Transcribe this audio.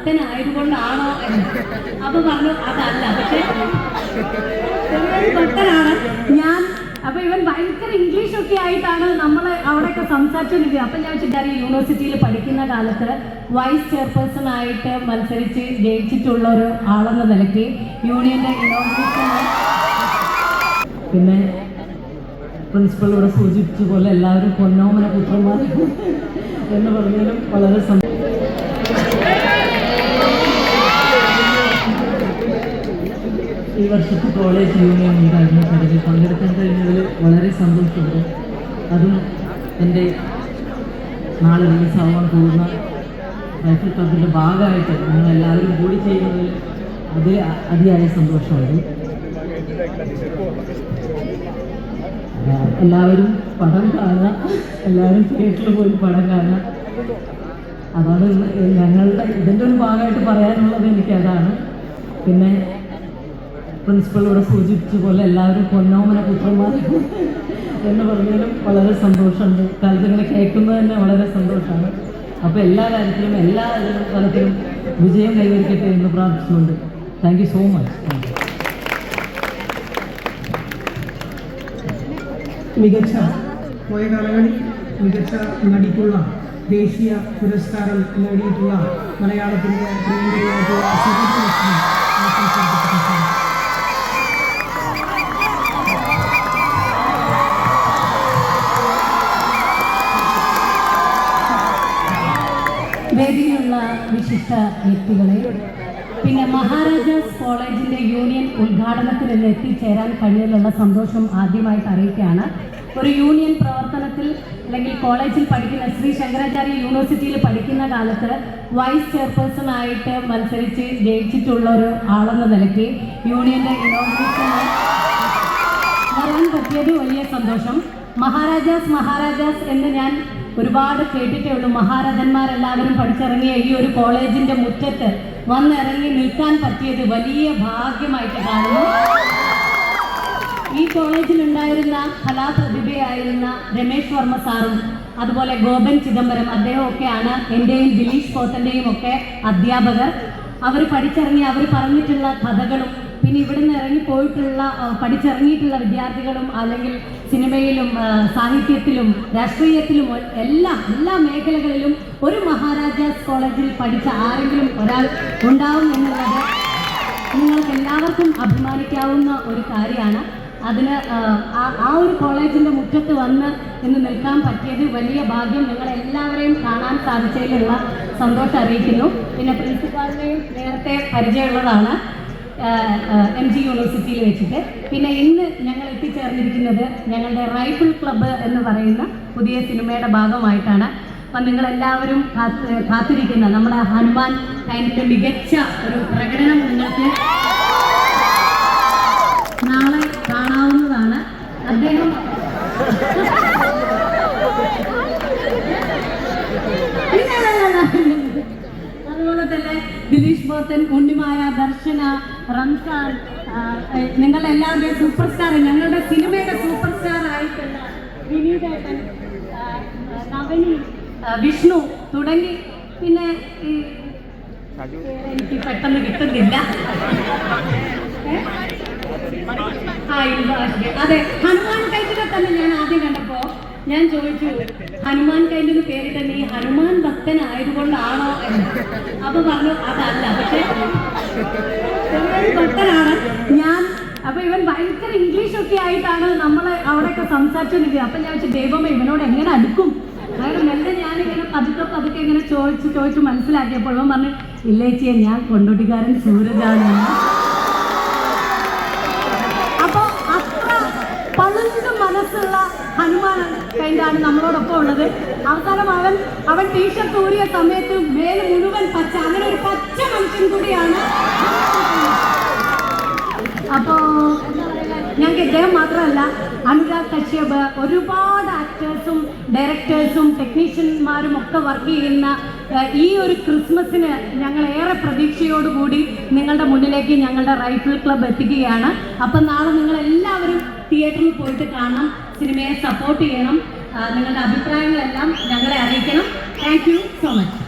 ഭക്തനായതുകൊണ്ടാണോ എന്ന്. അപ്പൊ പറഞ്ഞു അതല്ല, പക്ഷെ ഭക്തനാണ് ഞാൻ. അപ്പൊ ഇവൻ ഭയങ്കര ഇംഗ്ലീഷൊക്കെ ആയിട്ടാണ് നമ്മൾ അവിടെയൊക്കെ സംസാരിച്ചുകൊണ്ടിരിക്കുന്നത്. അപ്പൊ ഞാൻ വെച്ചിട്ട് യൂണിവേഴ്സിറ്റിയിൽ പഠിക്കുന്ന കാലത്ത് വൈസ് ചെയർപേഴ്സൺ ആയിട്ട് മത്സരിച്ച് ജയിച്ചിട്ടുള്ള ഒരു ആളെന്ന നിലയ്ക്ക് യൂണിയന്റെ ഇനോഗ്രേഷൻ, പിന്നെ പ്രിൻസിപ്പൾ ഇവിടെ സൂചിപ്പിച്ച പോലെ എല്ലാവരും പൊന്നോമന പുത്രന്മാർ എന്ന് പറഞ്ഞാലും വളരെ ഈ വർഷത്തെ കോളേജ് യൂണിയൻ ഉണ്ടായിരുന്ന ചടങ്ങിൽ പങ്കെടുക്കാൻ കഴിഞ്ഞതിൽ വളരെ സന്തോഷമുണ്ട്. അതും എൻ്റെ നാളെ റിലീസാവാൻ പോകുന്ന റൈഫിൾ ക്ലബിൻ്റെ ഭാഗമായിട്ട് നിങ്ങളെല്ലാവരും കൂടി ചെയ്യുന്നതിൽ അതിയായ സന്തോഷമുണ്ട്. എല്ലാവരും പടം കാണുക, എല്ലാവരും തിയേറ്ററിൽ പോയി പടം കാണുക. അതാണ് ഞങ്ങളുടെ ഇതിൻ്റെ ഒരു ഭാഗമായിട്ട് പറയാനുള്ളത്. എനിക്കതാണ്. പിന്നെ പ്രിൻസിപ്പൾ ഇവിടെ സൂചിപ്പിച്ച പോലെ എല്ലാവരും പൊന്നോമന പുത്രന്മാർ എന്ന് പറഞ്ഞാലും വളരെ സന്തോഷമുണ്ട്. കാലത്ത് ഇങ്ങനെ കേൾക്കുന്നത് തന്നെ വളരെ സന്തോഷമാണ്. അപ്പോൾ എല്ലാ കാര്യത്തിലും എല്ലാ തലത്തിലും വിജയം കൈവരിക്കട്ടെ എന്ന് പ്രാർത്ഥിച്ചുകൊണ്ട് താങ്ക് യു സോ മച്ച്. മികച്ച പോയ കാലങ്ങളിൽ മികച്ച നടിക്കുള്ള ദേശീയ പുരസ്കാരം നേടിയിട്ടുള്ള മലയാളത്തിൻ്റെ പ്രിയങ്കരയായിട്ടുള്ള വേദിയിലുള്ള വിശിഷ്ട വ്യക്തികളെ, പിന്നെ മഹാരാജാസ് കോളേജിൻ്റെ യൂണിയൻ ഉദ്ഘാടനത്തിൽ നിന്ന് എത്തിച്ചേരാൻ കഴിഞ്ഞതിലുള്ള സന്തോഷം ആദ്യമായിട്ട് അറിയിക്കുകയാണ്. ഒരു യൂണിയൻ പ്രവർത്തനത്തിൽ അല്ലെങ്കിൽ കോളേജിൽ പഠിക്കുന്ന ശ്രീ ശങ്കരാചാര്യ യൂണിവേഴ്സിറ്റിയിൽ പഠിക്കുന്ന കാലത്ത് വൈസ് ചെയർപേഴ്സൺ ആയിട്ട് മത്സരിച്ച് ജയിച്ചിട്ടുള്ള ഒരു ആളെന്ന നിലയ്ക്ക് യൂണിയൻ്റെ ഇനോഗ്രേഷൻ വരാൻ പറ്റിയത് വലിയ സന്തോഷം. മഹാരാജാസ് എന്ന് ഞാൻ ഒരുപാട് കേട്ടിട്ടേ ഉള്ളൂ. മഹാരാജന്മാരെല്ലാവരും പഠിച്ചിറങ്ങിയ ഈ ഒരു കോളേജിൻ്റെ മുറ്റത്ത് വന്നിറങ്ങി നിൽക്കാൻ പറ്റിയത് വലിയ ഭാഗ്യമായിട്ട് കാണുന്നു. ഈ കോളേജിലുണ്ടായിരുന്ന കലാപ്രതിഭയായിരുന്ന രമേശ് വർമ്മ സാറും അതുപോലെ ഗോപൻ ചിദംബരം അദ്ദേഹമൊക്കെയാണ് എൻ്റെയും ദിലീഷ് പോത്തൻ്റെയും ഒക്കെ അധ്യാപകർ. അവർ പഠിച്ചിറങ്ങി അവർ പറഞ്ഞിട്ടുള്ള കഥകളും പിന്നെ ഇവിടുന്ന് ഇറങ്ങിപ്പോയിട്ടുള്ള പഠിച്ചിറങ്ങിയിട്ടുള്ള വിദ്യാർത്ഥികളും അല്ലെങ്കിൽ സിനിമയിലും സാഹിത്യത്തിലും രാഷ്ട്രീയത്തിലും എല്ലാ മേഖലകളിലും ഒരു മഹാരാജാസ് കോളേജിൽ പഠിച്ച ആരെങ്കിലും ഒരാൾ ഉണ്ടാവും എന്നുള്ളത് നിങ്ങൾക്ക് എല്ലാവർക്കും അഭിമാനിക്കാവുന്ന ഒരു കാര്യമാണ്. അതിന് ആ ഒരു കോളേജിൻ്റെ മുറ്റത്ത് വന്ന് ഇന്ന് നിൽക്കാൻ പറ്റിയത് വലിയ ഭാഗ്യം. നിങ്ങളെല്ലാവരെയും കാണാൻ സാധിച്ചതിലുള്ള സന്തോഷം അറിയിക്കുന്നു. പിന്നെ പ്രിൻസിപ്പാളിനെയും നേരത്തെ പരിചയമുള്ളതാണ് MG യൂണിവേഴ്സിറ്റിയിൽ വെച്ചിട്ട്. പിന്നെ ഇന്ന് ഞങ്ങൾ എത്തിച്ചേർന്നിരിക്കുന്നത് ഞങ്ങളുടെ റൈഫിൾ ക്ലബ്ബ് എന്ന് പറയുന്ന പുതിയ സിനിമയുടെ ഭാഗമായിട്ടാണ്. അപ്പം നിങ്ങളെല്ലാവരും കാത്തിരിക്കുന്ന നമ്മുടെ ഹനുമാൻ കൈൻഡിൻ്റെ മികച്ച ഒരു പ്രകടനം നിങ്ങൾക്ക് നാളെ കാണാവുന്നതാണ്. അദ്ദേഹം അതുപോലെ തന്നെ ദിലീഷ് പോത്തൻ, ഉണ്ണിമായ, ദർശന, റംസാൻ, നിങ്ങളെല്ലാവരുടെയും സൂപ്പർ സ്റ്റാർ, ഞങ്ങളുടെ സിനിമയുടെ സൂപ്പർ സ്റ്റാർ ആയിട്ടുള്ള വിനീതേട്ടൻ, നവനി, വിഷ്ണു തുടങ്ങി പിന്നെ എനിക്ക് പെട്ടെന്ന് കിട്ടുന്നില്ല. അതെ, ഹനുമാൻ കൈൻഡിനെ തന്നെ ഞാൻ ആദ്യം കണ്ടപ്പോൾ ഞാൻ ചോദിച്ചു, ഹനുമാൻ കൈൻഡിന് പേരിട്ട് നീ ഹനുമാൻ ഭക്തനായതുകൊണ്ടാണോ എന്ന്. അപ്പൊ പറഞ്ഞു അതല്ല, പക്ഷെ ഭക്തനാണ് ഞാൻ. അപ്പൊ ഇവൻ ഭയങ്കര ഇംഗ്ലീഷൊക്കെ ആയിട്ടാണ് നമ്മൾ അവിടെയൊക്കെ സംസാരിച്ചുകൊണ്ടിരിക്കുന്നത്. അപ്പൊ ഞാൻ വെച്ചാൽ ദൈവമേ ഇവനോട് എങ്ങനെ അടുക്കും. അതായത് മെല്ലെ ഞാനിങ്ങനെ പതുക്കെ ഇങ്ങനെ ചോദിച്ചു മനസ്സിലാക്കിയപ്പോൾ ഇവൻ പറഞ്ഞു, ഇല്ലേച്ചിയെ ഞാൻ കൊണ്ടോട്ടിക്കാരൻ സൂരജാണ്. അപ്പോൾ അത്ര പളുങ്ക് മനസ്സുള്ള ഹനുമാൻ കൈൻഡാണ് നമ്മളോടൊപ്പം ഉള്ളത്. അവസാനം അവൻ ടീഷർട്ട് ഊരിയ സമയത്ത് മേല് മുഴുവൻ പച്ച, അങ്ങനെ ഒരു പച്ച മനുഷ്യൻ കൂടിയാണ്. അപ്പോൾ എന്താ പറയുക, ഞങ്ങൾക്ക് ഇദ്ദേഹം മാത്രമല്ല, അനുരാഗ് കശ്യപ്, ഒരുപാട് ആക്ടേഴ്സും ഡയറക്ടേഴ്സും ടെക്നീഷ്യന്മാരും ഒക്കെ വർക്ക് ചെയ്യുന്ന ഈ ഒരു ക്രിസ്മസിന് ഞങ്ങൾ ഏറെ പ്രതീക്ഷയോടുകൂടി നിങ്ങളുടെ മുന്നിലേക്ക് ഞങ്ങളുടെ റൈഫിൾ ക്ലബ്ബ് എത്തിക്കുകയാണ്. അപ്പം നാളെ നിങ്ങളെല്ലാവരും തിയേറ്ററിൽ പോയിട്ട് കാണണം, സിനിമയെ സപ്പോർട്ട് ചെയ്യണം, നിങ്ങളുടെ അഭിപ്രായങ്ങളെല്ലാം ഞങ്ങളെ അറിയിക്കണം. Thank you so much.